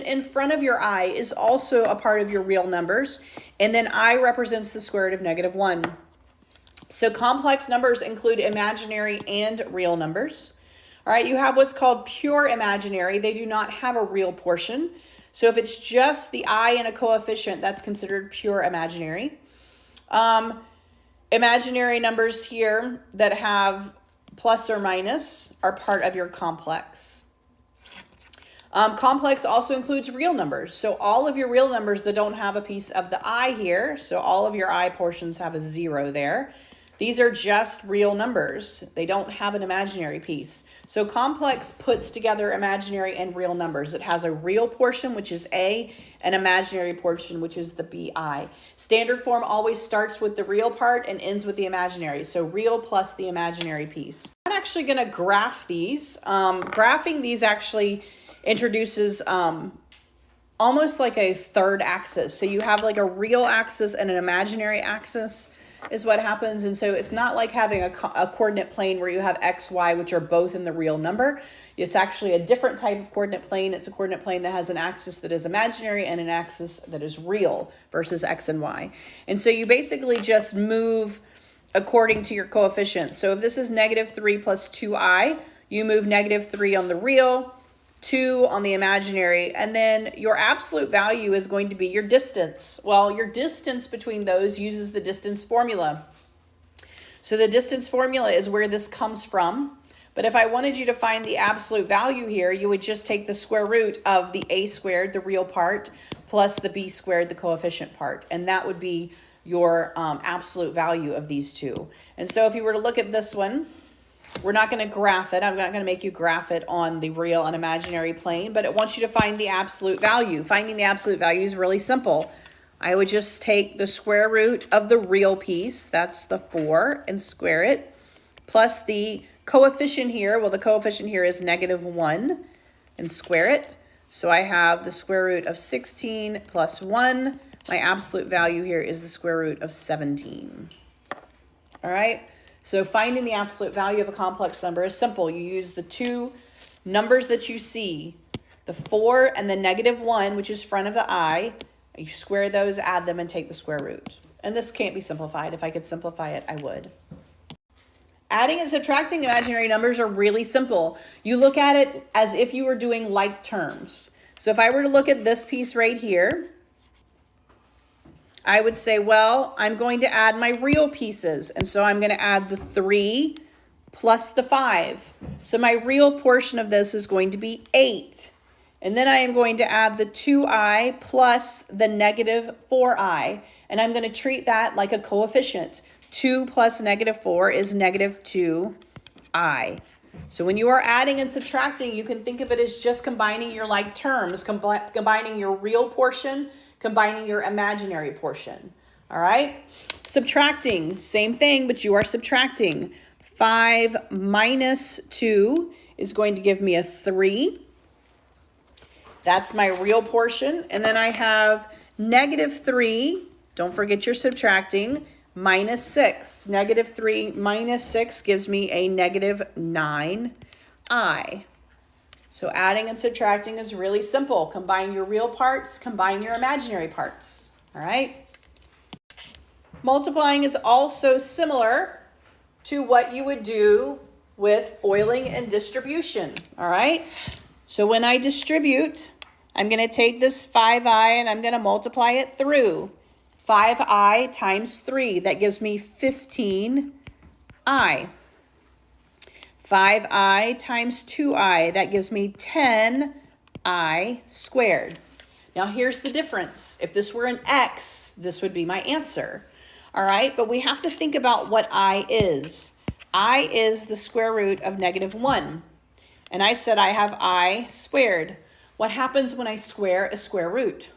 in front of your I is also a part of your real numbers, and then I represents the square root of -1. So complex numbers include imaginary and real numbers. All right, you have what's called pure imaginary. They do not have a real portion. So if it's just the I and a coefficient, that's considered pure imaginary. Imaginary numbers here that have plus or minus are part of your complex. Complex also includes real numbers. So all of your real numbers that don't have a piece of the I here, so all of your I portions have a 0 there. These are just real numbers. They don't have an imaginary piece. So complex puts together imaginary and real numbers. It has a real portion, which is A, an imaginary portion, which is the BI. Standard form always starts with the real part and ends with the imaginary. So real plus the imaginary piece. I'm actually going to graph these. Graphing these actually introduces almost like a third axis. So you have like a real axis and an imaginary axis is what happens. And so it's not like having a coordinate plane where you have X, Y, which are both in the real number. It's actually a different type of coordinate plane. It's a coordinate plane that has an axis that is imaginary and an axis that is real versus X and Y. And so you basically just move according to your coefficients. So if this is -3 plus 2i, you move -3 on the real, 2 on the imaginary, and then your absolute value is going to be your distance. Well, your distance between those uses the distance formula. So the distance formula is where this comes from. But if I wanted you to find the absolute value here, you would just take the square root of the a squared, the real part, plus the b squared, the coefficient part. And that would be your absolute value of these two. And so if you were to look at this one, we're not going to graph it. I'm not going to make you graph it on the real and imaginary plane, but it wants you to find the absolute value. Finding the absolute value is really simple. I would just take the square root of the real piece, that's the 4, and square it, plus the coefficient here. Well, the coefficient here is -1, and square it. So I have the square root of 16 plus 1. My absolute value here is the square root of 17. All right? So finding the absolute value of a complex number is simple. You use the two numbers that you see, the 4 and the -1, which is front of the I. You square those, add them, and take the square root. And this can't be simplified. If I could simplify it, I would. Adding and subtracting imaginary numbers are really simple. You look at it as if you were doing like terms. So if I were to look at this piece right here, I would say, well, I'm going to add my real pieces. And so I'm going to add the 3 plus the 5. So my real portion of this is going to be 8. And then I am going to add the 2i plus the -4i. And I'm going to treat that like a coefficient. 2 plus -4 is -2i. So when you are adding and subtracting, you can think of it as just combining your like terms, combining your real portion, combining your imaginary portion. All right? Subtracting, same thing, but you are subtracting. 5 minus 2 is going to give me a 3. That's my real portion. And then I have -3, don't forget you're subtracting, minus 6. -3 minus 6 gives me a -9i. So adding and subtracting is really simple. Combine your real parts, combine your imaginary parts. All right? Multiplying is also similar to what you would do with FOILing and distribution. All right? So when I distribute, I'm going to take this 5i and I'm going to multiply it through. 5i times 3, that gives me 15i. 5i times 2i, that gives me 10i squared. Now here's the difference. If this were an x, this would be my answer. All right, but we have to think about what I is. I is the square root of -1. And I said I have I squared. What happens when I square a square root?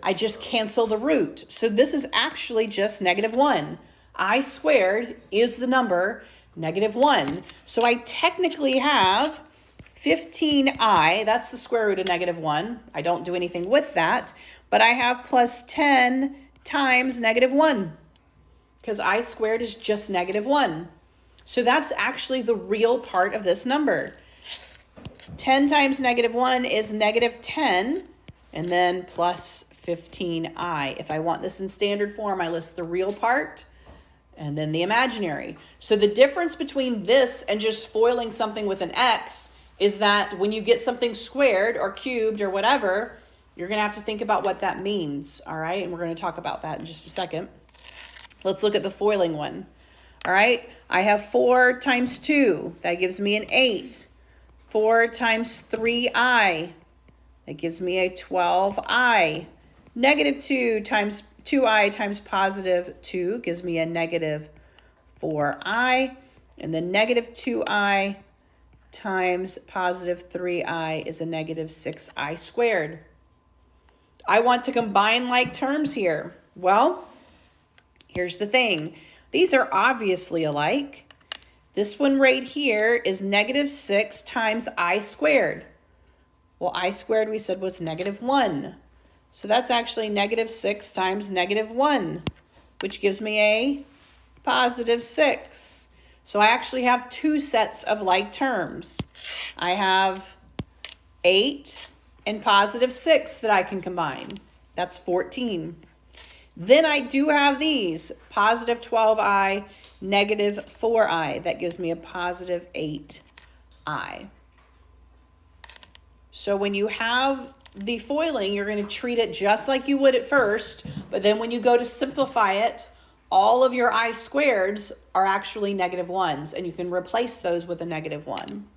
I just cancel the root. So this is actually just -1. I squared is the number -1. So I technically have 15i, that's the square root of -1. I don't do anything with that, but I have plus 10 times -1 because I squared is just -1. So that's actually the real part of this number. 10 times negative 1 is negative 10, and then plus 15i. If I want this in standard form, I list the real part and then the imaginary. So the difference between this and just foiling something with an x is that when you get something squared or cubed or whatever, you're going to have to think about what that means, all right? And we're going to talk about that in just a second. Let's look at the foiling one, all right? I have 4 times 2. That gives me an 8. 4 times 3i. That gives me a 12i. Negative 2 times 2i times positive 2 gives me a negative 4i. And then negative 2i times positive 3i is a negative 6i squared. I want to combine like terms here. Well, here's the thing. These are obviously alike. This one right here is negative 6 times I squared. Well, I squared we said was negative 1. So that's actually negative 6 times negative 1, which gives me a positive 6. So I actually have 2 sets of like terms. I have 8 and positive 6 that I can combine. That's 14. Then I do have these, positive 12i, negative 4i. That gives me a positive 8i. So when you have the foiling, you're going to treat it just like you would at first, but then when you go to simplify it, all of your I squareds are actually negative 1s, and you can replace those with a negative 1.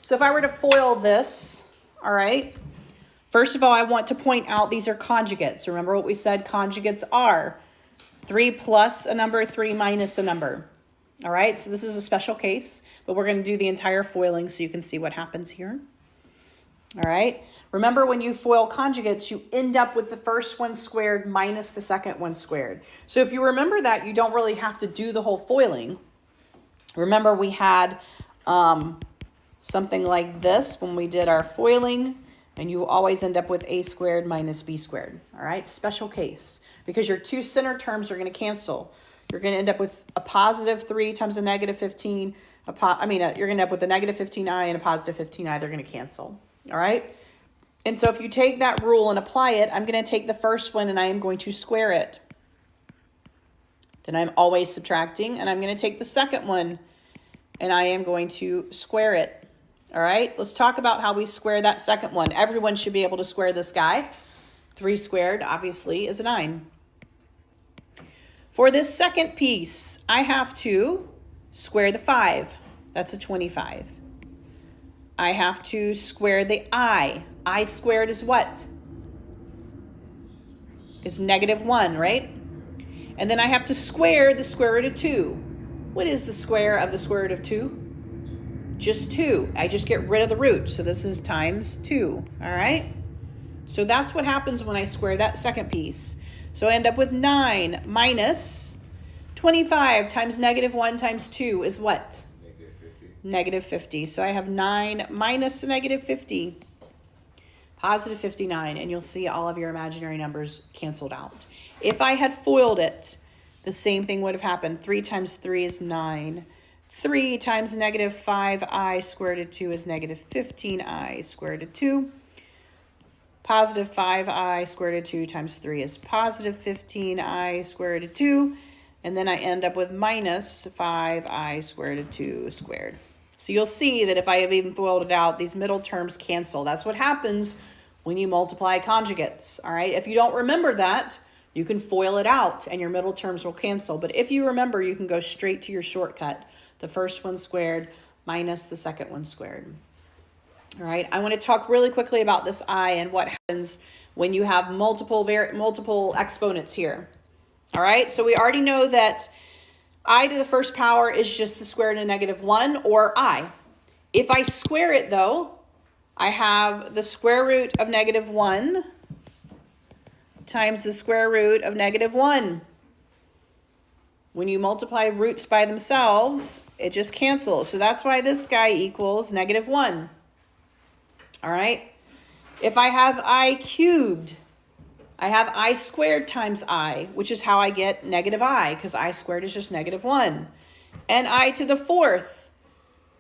So if I were to FOIL this, all right, first of all, I want to point out these are conjugates. Remember what we said conjugates are? 3 plus a number, 3 minus a number. All right, so this is a special case, but we're going to do the entire foiling so you can see what happens here. All right, remember when you FOIL conjugates, you end up with the first one squared minus the second one squared. So if you remember that, you don't really have to do the whole foiling. Remember we had something like this when we did our foiling, and you always end up with a squared minus b squared. All right, special case, because your 2 center terms are going to cancel. You're going to end up with a positive 3 times a negative 15. You're going to end up with a negative 15i and a positive 15i. They're going to cancel. All right. And so if you take that rule and apply it, I'm going to take the first one and I am going to square it. Then I'm always subtracting, and I'm going to take the second one and I am going to square it. All right, let's talk about how we square that second one. Everyone should be able to square this guy. 3 squared, obviously, is a 9. For this second piece, I have to square the 5. That's a 25. I have to square the I. I squared is what? Is -1, right? And then I have to square the square root of 2. What is the square of the square root of 2? Just 2. I just get rid of the root. So this is times 2. All right? So that's what happens when I square that second piece. So I end up with 9 minus 25 times -1 times 2 is what? -50. So I have 9 minus the -50. Positive 59. And you'll see all of your imaginary numbers canceled out. If I had FOILed it, the same thing would have happened. 3 times 3 is 9. 3 times -5i squared root of 2 is -15i squared root of 2. Positive 5i squared root of 2 times 3 is positive 15i squared root of 2. And then I end up with minus 5i squared root of 2 squared. So you'll see that if I have even FOILed it out, these middle terms cancel. That's what happens when you multiply conjugates, all right? If you don't remember that, you can FOIL it out and your middle terms will cancel. But if you remember, you can go straight to your shortcut. The first one squared minus the second one squared. All right, I want to talk really quickly about this I and what happens when you have multiple exponents here. All right, so we already know that I to the first power is just the square root of -1 or I. If I square it though, I have the square root of -1 times the square root of -1. When you multiply roots by themselves, it just cancels. So that's why this guy equals -1. All right. If I have I cubed, I have I squared times I, which is how I get -I, because I squared is just -1. And I to the fourth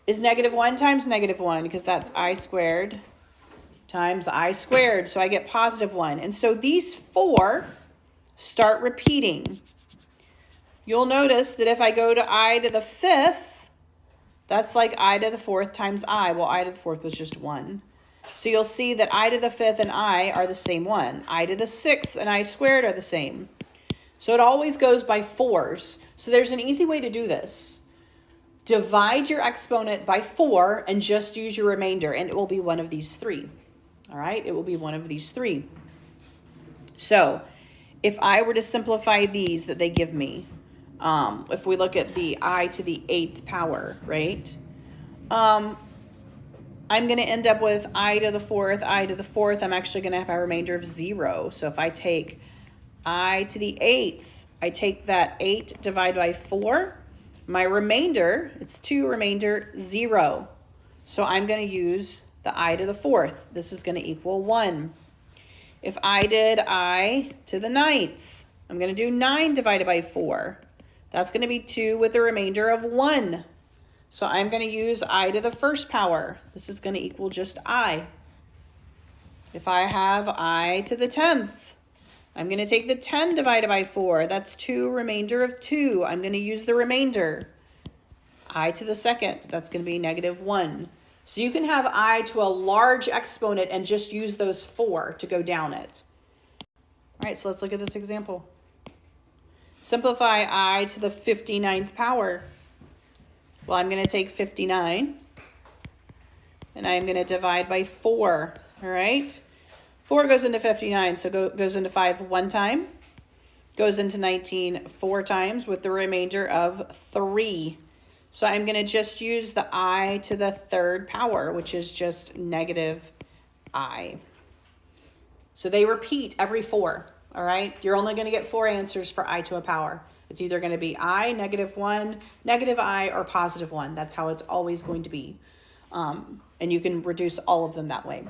is -1 times -1, because that's I squared times I squared. So I get +1. And so these 4 start repeating. You'll notice that if I go to I to the 5th, that's like I to the 4th times I. Well, I to the 4th was just 1. So you'll see that I to the 5th and I are the same one. I to the 6th and I squared are the same. So it always goes by 4s. So there's an easy way to do this. Divide your exponent by 4 and just use your remainder, and it will be one of these 3. All right, it will be one of these 3. So if I were to simplify these that they give me, if we look at the I to the 8th power, right? I'm going to end up with I to the 4th, I to the 4th. I'm actually going to have a remainder of 0. So if I take I to the 8th, I take that 8 divided by 4. My remainder, it's 2 remainder, 0. So I'm going to use the I to the 4th. This is going to equal 1. If I did I to the 9th, I'm going to do 9 divided by 4. That's going to be 2 with a remainder of 1. So I'm going to use I to the first power. This is going to equal just I. If I have I to the 10th, I'm going to take the 10 divided by 4. That's 2 remainder of 2. I'm going to use the remainder. I to the 2nd, that's going to be -1. So you can have I to a large exponent and just use those 4 to go down it. All right, so let's look at this example. Simplify I to the 59th power. Well, I'm going to take 59 and I'm going to divide by 4, all right? 4 goes into 59, so goes into 5 one time, goes into 19 4 times with the remainder of 3. So I'm going to just use the I to the 3rd power, which is just -I. So they repeat every 4, all right? You're only going to get 4 answers for I to a power. It's either going to be I, -1, -I, or +1. That's how it's always going to be. And you can reduce all of them that way.